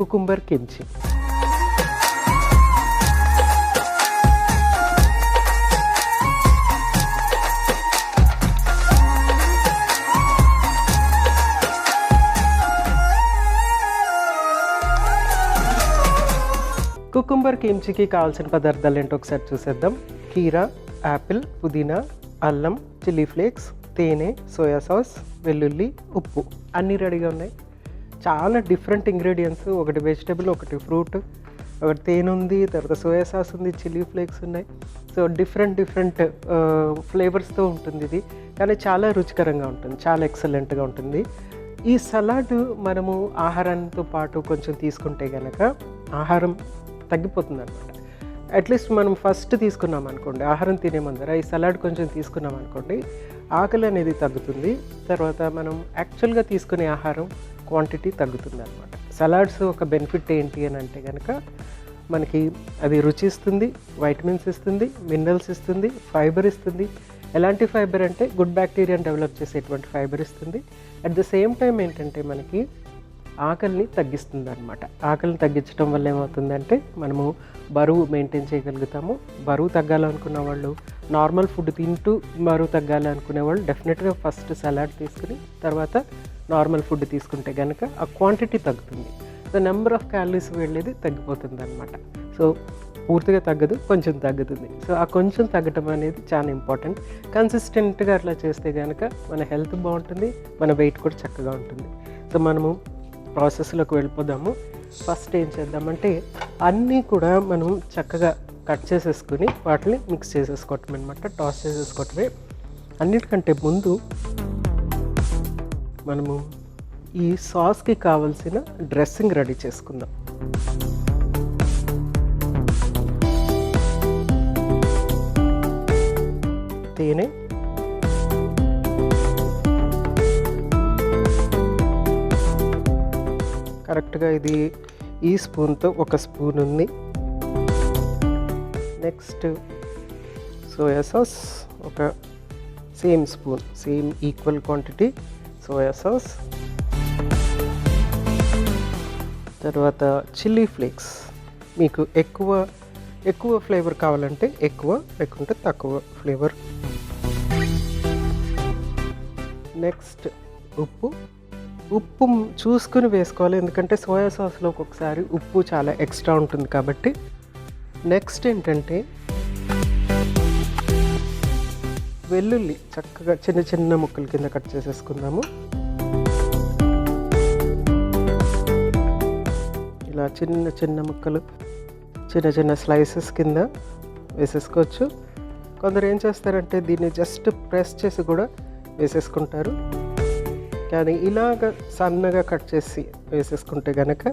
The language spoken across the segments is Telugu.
Cucumber kimchi. కుకుంబర్ కిమ్చికి కావాల్సిన పదార్థాలు ఏంటో ఒకసారి చూసేద్దాం. కీరా, యాపిల్, పుదీనా, అల్లం, చిల్లీ ఫ్లేక్స్, తేనె, సోయా సాస్, వెల్లుల్లి, ఉప్పు అన్నీ రెడీగా ఉన్నాయి. చాలా డిఫరెంట్ ఇంగ్రీడియంట్స్, ఒకటి వెజిటబుల్, ఒకటి ఫ్రూట్, ఒకటి తేనె ఉంది, తర్వాత సోయా సాస్ ఉంది, చిల్లీ ఫ్లేక్స్ ఉన్నాయి. సో డిఫరెంట్ ఫ్లేవర్స్తో ఉంటుంది ఇది, కానీ చాలా రుచికరంగా ఉంటుంది, చాలా ఎక్సలెంట్గా ఉంటుంది. ఈ సలాడ్ మనము ఆహారంతో పాటు కొంచెం తీసుకుంటే కనుక ఆహారం తగ్గిపోతుంది అనమాట. అట్లీస్ట్ మనం ఫస్ట్ తీసుకున్నాం అనుకోండి, ఆహారం తినే ముందర ఈ సలాడ్ కొంచెం తీసుకున్నాం అనుకోండి, ఆకలి అనేది తగ్గుతుంది. తర్వాత మనం యాక్చువల్గా తీసుకునే ఆహారం క్వాంటిటీ తగ్గుతుంది అనమాట. సలాడ్స్ ఒక బెనిఫిట్ ఏంటి అని అంటే కనుక మనకి అది రుచి ఇస్తుంది, వైటమిన్స్ ఇస్తుంది, మినరల్స్ ఇస్తుంది, ఫైబర్ ఇస్తుంది. ఎలాంటి ఫైబర్ అంటే గుడ్ బ్యాక్టీరియాని డెవలప్ చేసేటువంటి ఫైబర్ ఇస్తుంది. అట్ ద సేమ్ టైం ఏంటంటే మనకి ఆకలిని తగ్గిస్తుంది అనమాట. ఆకలిని తగ్గించడం వల్ల ఏమవుతుందంటే మనము బరువు మెయింటైన్ చేయగలుగుతాము. బరువు తగ్గాలనుకున్న వాళ్ళు, నార్మల్ ఫుడ్ తింటూ బరువు తగ్గాలనుకునే వాళ్ళు డెఫినెట్గా ఫస్ట్ సలాడ్ తీసుకుని తర్వాత నార్మల్ ఫుడ్ తీసుకుంటే కనుక ఆ క్వాంటిటీ తగ్గుతుంది. సో నెంబర్ ఆఫ్ క్యాలరీస్ వెళ్ళేది తగ్గిపోతుంది అనమాట. సో పూర్తిగా తగ్గదు, కొంచెం తగ్గుతుంది. సో ఆ కొంచెం తగ్గటం అనేది చాలా ఇంపార్టెంట్. కన్సిస్టెంట్గా అట్లా చేస్తే కనుక మన హెల్త్ బాగుంటుంది, మన వెయిట్ కూడా చక్కగా ఉంటుంది. సో మనము ప్రాసెస్లోకి వెళ్ళిపోదాము. ఫస్ట్ ఏం చేద్దామంటే అన్నీ కూడా మనం చక్కగా కట్ చేసేసుకుని వాటిని మిక్స్ చేసేసుకోవటం అనమాట, టాస్ చేసేసుకోవటమే. అన్నిటికంటే ముందు మనము ఈ సాస్కి కావాల్సిన డ్రెస్సింగ్ రెడీ చేసుకుందాం. తేనె, కరెక్ట్గా ఇది ఈ స్పూన్తో ఒక స్పూన్ ఉంది. నెక్స్ట్ సోయా సాస్ ఒక same spoon, same equal quantity soya sauce. తర్వాత చిల్లీ ఫ్లేక్స్, మీకు ఎక్కువ ఫ్లేవర్ కావాలంటే ఎక్కువ, లేకుంటే తక్కువ ఫ్లేవర్. నెక్స్ట్ ఉప్పు చూసుకుని వేసుకోవాలి, ఎందుకంటే సోయా సాస్లో ఒక్కొక్కసారి ఉప్పు చాలా ఎక్స్ట్రా ఉంటుంది కాబట్టి. నెక్స్ట్ ఏంటంటే వెల్లుల్లి చక్కగా చిన్న ముక్కల కింద కట్ చేసేసుకుందాము. ఇలా చిన్న ముక్కలు, చిన్న స్లైసెస్ కింద వేసేసుకోవచ్చు. కొందరు ఏం చేస్తారంటే దీన్ని జస్ట్ ప్రెస్ చేసి కూడా వేసేసుకుంటారు, కానీ ఇలాగ సన్నగా కట్ చేసి వేసేసుకుంటే కనుక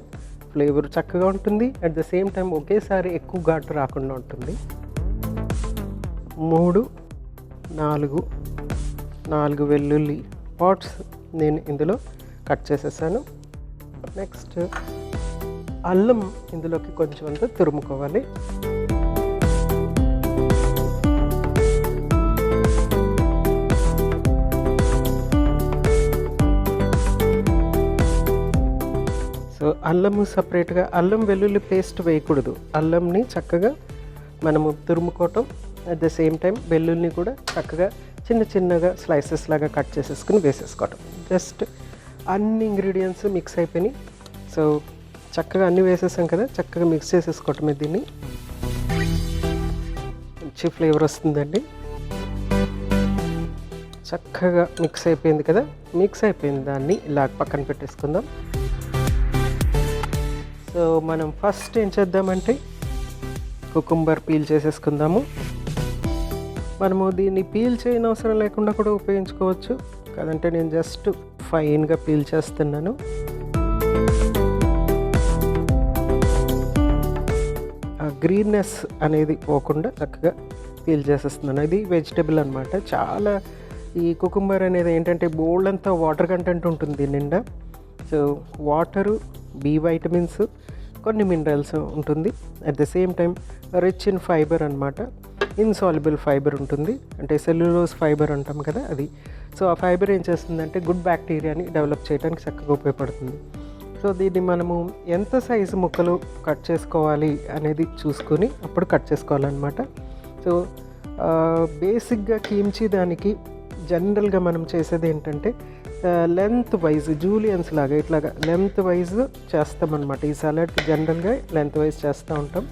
ఫ్లేవర్ చక్కగా ఉంటుంది. అట్ ద సేమ్ టైం ఒకేసారి ఎక్కువ ఘాటు రాకుండా ఉంటుంది. 4 వెల్లుల్లి పాట్స్ నేను ఇందులో కట్ చేసేసాను. నెక్స్ట్ అల్లం ఇందులోకి కొంచెం అంతా తురుముకోవాలి. సో అల్లము సపరేట్గా, అల్లం వెల్లుల్లి పేస్ట్ వేయకూడదు. అల్లంని చక్కగా మనము తురుముకోవటం, అట్ ద సేమ్ టైం వెల్లుల్లిని కూడా చక్కగా చిన్నగా స్లైసెస్ లాగా కట్ చేసేసుకుని వేసేసుకోవటం. జస్ట్ అన్ని ఇంగ్రీడియంట్స్ మిక్స్ అయిపోయినాయి. సో చక్కగా అన్నీ వేసేసాం కదా, చక్కగా మిక్స్ చేసేసుకోవటమే. దీన్ని మంచి ఫ్లేవర్ వస్తుందండి. చక్కగా మిక్స్ అయిపోయింది కదా, మిక్స్ అయిపోయింది. దాన్ని ఇలా పక్కన పెట్టేసుకుందాం. సో మనం ఫస్ట్ ఏం చేద్దామంటే కుకుంబర్ పీల్ చేసేసుకుందాము. మనము దీన్ని పీల్ చేయని అవసరం లేకుండా కూడా ఉపయోగించుకోవచ్చు, కాదంటే నేను జస్ట్ ఫైన్గా పీల్ చేస్తున్నాను. ఆ గ్రీన్నెస్ అనేది పోకుండా చక్కగా పీల్ చేసేస్తున్నాను. ఇది వెజిటబుల్ అనమాట. చాలా ఈ కుకుంబర్ అనేది ఏంటంటే బోల్డ్ అంతా వాటర్ కంటెంట్ ఉంటుంది నిండా. సో వాటరు, బి వైటమిన్స్, కొన్ని మినరల్స్ ఉంటుంది. At the same time rich in fibre అనమాట. ఇన్సాల్యుబుల్ ఫైబర్ ఉంటుంది, అంటే సెల్యులోజ్ ఫైబర్ అంటాం కదా అది. సో ఆ ఫైబర్ ఏం చేస్తుందంటే గుడ్ బ్యాక్టీరియాని డెవలప్ చేయడానికి చక్కగా ఉపయోగపడుతుంది. సో దీన్ని మనము ఎంత సైజు ముక్కలు కట్ చేసుకోవాలి అనేది చూసుకొని అప్పుడు కట్ చేసుకోవాలన్నమాట. సో బేసిక్గా కీమ్చి దానికి జనరల్గా మనం చేసేది ఏంటంటే లెంత్ వైజ్ జూలియన్స్ లాగా ఇట్లాగా లెంత్ వైజ్ చేస్తామన్నమాట. ఈ సలాడ్కి జనరల్గా లెంత్ వైజ్ చేస్తూ ఉంటాం.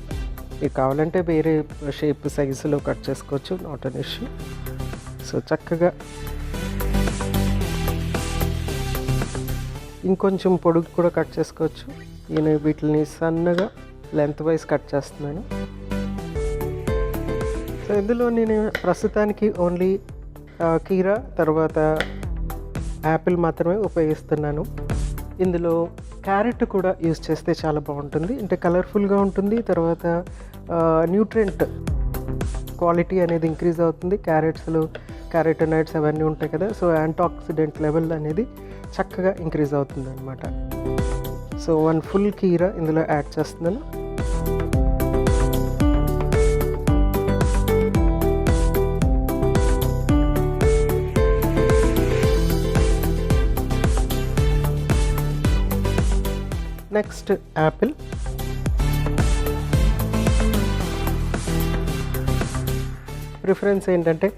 మీకు కావాలంటే వేరే షేప్ సైజులో కట్ చేసుకోవచ్చు, నాట్ అన్ ఇష్యూ. సో చక్కగా ఇంకొంచెం పొడుగు కూడా కట్ చేసుకోవచ్చు. నేను వీటిని సన్నగా లెంత్ వైజ్ కట్ చేస్తున్నాను. సో ఇందులో నేను ప్రస్తుతానికి ఓన్లీ కీరా తర్వాత యాపిల్ మాత్రమే ఉపయోగిస్తున్నాను. ఇందులో క్యారెట్ కూడా యూజ్ చేస్తే చాలా బాగుంటుంది, అంటే కలర్ఫుల్గా ఉంటుంది. తర్వాత న్యూట్రియంట్ క్వాలిటీ అనేది ఇంక్రీజ్ అవుతుంది. క్యారెట్స్లో క్యారెటనాయిడ్స్ అవన్నీ ఉంటాయి కదా, సో యాంటీఆక్సిడెంట్ లెవెల్ అనేది చక్కగా ఇంక్రీజ్ అవుతుంది అనమాట. సో 1 ఫుల్ కీరా ఇందులో యాడ్ చేస్తున్నాను. Next Apple. ప్రిఫరెన్స్ ఏంటంటే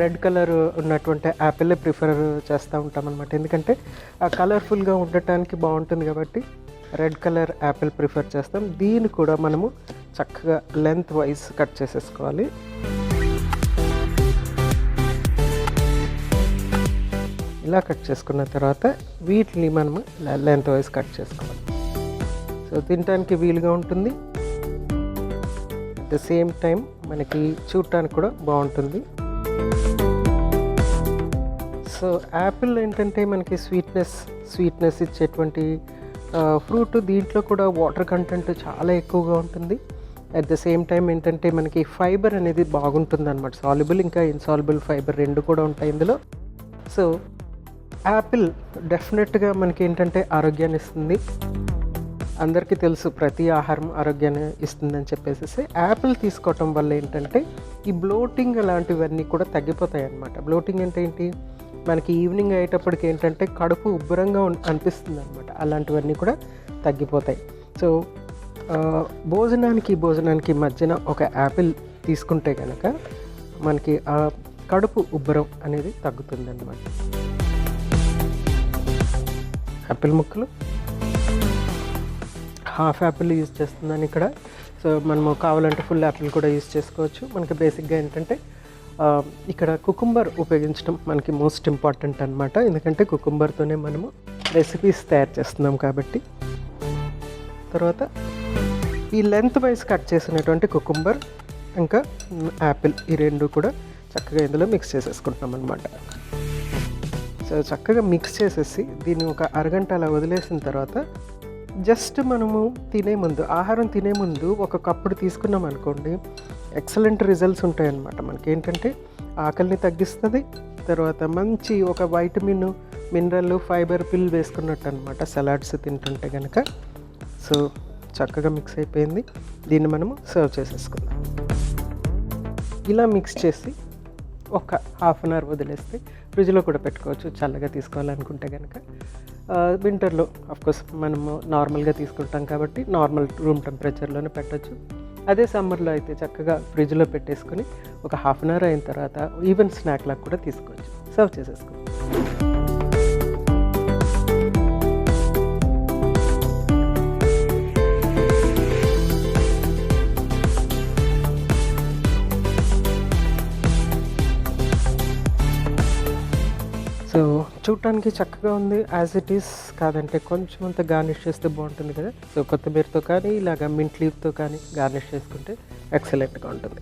రెడ్ కలర్ ఉన్నటువంటి యాపిల్లే ప్రిఫర్ చేస్తూ ఉంటాం అనమాట. ఎందుకంటే ఆ కలర్ఫుల్గా ఉండటానికి బాగుంటుంది కాబట్టి రెడ్ కలర్ యాపిల్ ప్రిఫర్ చేస్తాం. దీన్ని కూడా మనము చక్కగా లెంత్ వైజ్ కట్ చేసేసుకోవాలి. ఇలా కట్ చేసుకున్న తర్వాత వీటిని మనము లెంత్ వైజ్ కట్ చేసుకోవాలి. సో తినడానికి వీలుగా ఉంటుంది, అట్ ద సేమ్ టైం మనకి చూడటానికి కూడా బాగుంటుంది. సో యాపిల్ ఏంటంటే మనకి స్వీట్నెస్ ఇచ్చేటువంటి ఫ్రూట్. దీంట్లో కూడా వాటర్ కంటెంట్ చాలా ఎక్కువగా ఉంటుంది. అట్ ద సేమ్ టైం ఏంటంటే మనకి ఫైబర్ అనేది బాగుంటుంది అనమాట. సాల్యుబుల్ ఇంకా ఇన్సాల్యుబుల్ ఫైబర్ రెండు కూడా ఉంటాయి ఇందులో. సో యాపిల్ డెఫినెట్గా మనకి ఏంటంటే ఆరోగ్యాన్ని ఇస్తుంది. అందరికీ తెలుసు ప్రతి ఆహారం ఆరోగ్యాన్ని ఇస్తుందని చెప్పేసి. యాపిల్ తీసుకోవటం వల్ల ఏంటంటే ఈ బ్లోటింగ్ అలాంటివన్నీ కూడా తగ్గిపోతాయి అన్నమాట. బ్లోటింగ్ అంటే ఏంటి, మనకి ఈవినింగ్ అయ్యేటప్పటికి ఏంటంటే కడుపు ఉబ్బరంగా అనిపిస్తుంది అనమాట. అలాంటివన్నీ కూడా తగ్గిపోతాయి. సో భోజనానికి మధ్యన ఒక యాపిల్ తీసుకుంటే కనుక మనకి ఆ కడుపు ఉబ్బరం అనేది తగ్గుతుంది అన్నమాట. యాపిల్ ముక్కలు హాఫ్ యాపిల్ యూజ్ చేస్తున్నాను ఇక్కడ. సో మనము కావాలంటే ఫుల్ యాపిల్ కూడా యూజ్ చేసుకోవచ్చు. మనకి బేసిక్గా ఏంటంటే ఇక్కడ కుకుంబర్ ఉపయోగించడం మనకి మోస్ట్ ఇంపార్టెంట్ అనమాట. ఎందుకంటే కుకుంబర్తోనే మనము రెసిపీస్ తయారు చేస్తున్నాం కాబట్టి. తర్వాత ఈ లెంత్ వైజ్ కట్ చేసినటువంటి కుకుంబర్ ఇంకా యాపిల్ ఈ రెండు కూడా చక్కగా ఇందులో మిక్స్ చేసేసుకుంటున్నాం అనమాట. సో చక్కగా మిక్స్ చేసేసి దీన్ని ఒక అరగంట అలా వదిలేసిన తర్వాత జస్ట్ మనము ఆహారం తినే ముందు ఒక కప్పుడు తీసుకున్నాం అనుకోండి, ఎక్సలెంట్ రిజల్ట్స్ ఉంటాయన్నమాట. మనకి ఏంటంటే ఆకలిని తగ్గిస్తుంది. తర్వాత మంచి ఒక వైటమిన్, మినరల్, ఫైబర్ పిల్ వేసుకున్నట్టు అనమాట సలాడ్స్ తింటుంటే కనుక. సో చక్కగా మిక్స్ అయిపోయింది. దీన్ని మనము సర్వ్ చేసేసుకుందాం. ఇలా మిక్స్ చేసి ఒక హాఫ్ అన్ అవర్ వదిలేస్తే ఫ్రిడ్జ్లో కూడా పెట్టుకోవచ్చు చల్లగా తీసుకోవాలనుకుంటే కనుక. వింటర్లో ఆఫ్కోర్స్ మనము నార్మల్గా తీసుకుంటాం కాబట్టి నార్మల్ రూమ్ టెంపరేచర్లోనే పెట్టచ్చు. అదే సమ్మర్లో అయితే చక్కగా ఫ్రిడ్జ్లో పెట్టేసుకొని ఒక హాఫ్ అన్ అవర్ అయిన తర్వాత ఈవెన్ స్నాక్ లాగా కూడా తీసుకోవచ్చు. సర్వ్ చేసేసుకోవచ్చు. సో చూడటానికి చక్కగా ఉంది యాజ్ ఇట్ ఈస్. కాదంటే కొంచెం అంత గార్నిష్ చేస్తే బాగుంటుంది కదా. సో కొత్తిమీరతో కానీ ఇలాగ మింట్ లీవ్తో కానీ గార్నిష్ చేసుకుంటే ఎక్సలెంట్గా ఉంటుంది.